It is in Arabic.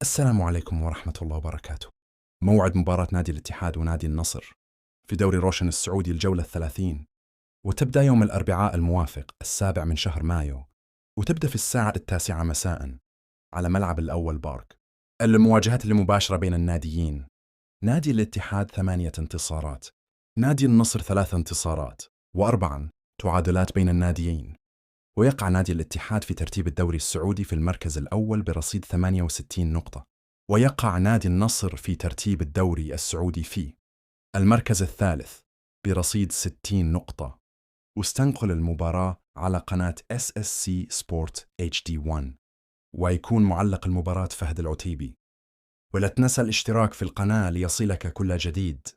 السلام عليكم ورحمة الله وبركاته. موعد مباراة نادي الاتحاد ونادي النصر في دوري روشن السعودي الجولة 30، وتبدأ يوم الأربعاء الموافق 7 من شهر مايو، وتبدأ في الساعة 9 مساء على ملعب الأول بارك. المواجهات المباشرة بين الناديين: نادي الاتحاد 8 انتصارات، نادي النصر 3 انتصارات و4 تعادلات بين الناديين. ويقع نادي الاتحاد في ترتيب الدوري السعودي في المركز الأول برصيد 68 نقطة، ويقع نادي النصر في ترتيب الدوري السعودي في المركز الثالث برصيد 60 نقطة. واستنقل المباراة على قناة SSC Sport HD1، ويكون معلق المباراة فهد العتيبي. ولا تنسى الاشتراك في القناة ليصلك كل جديد.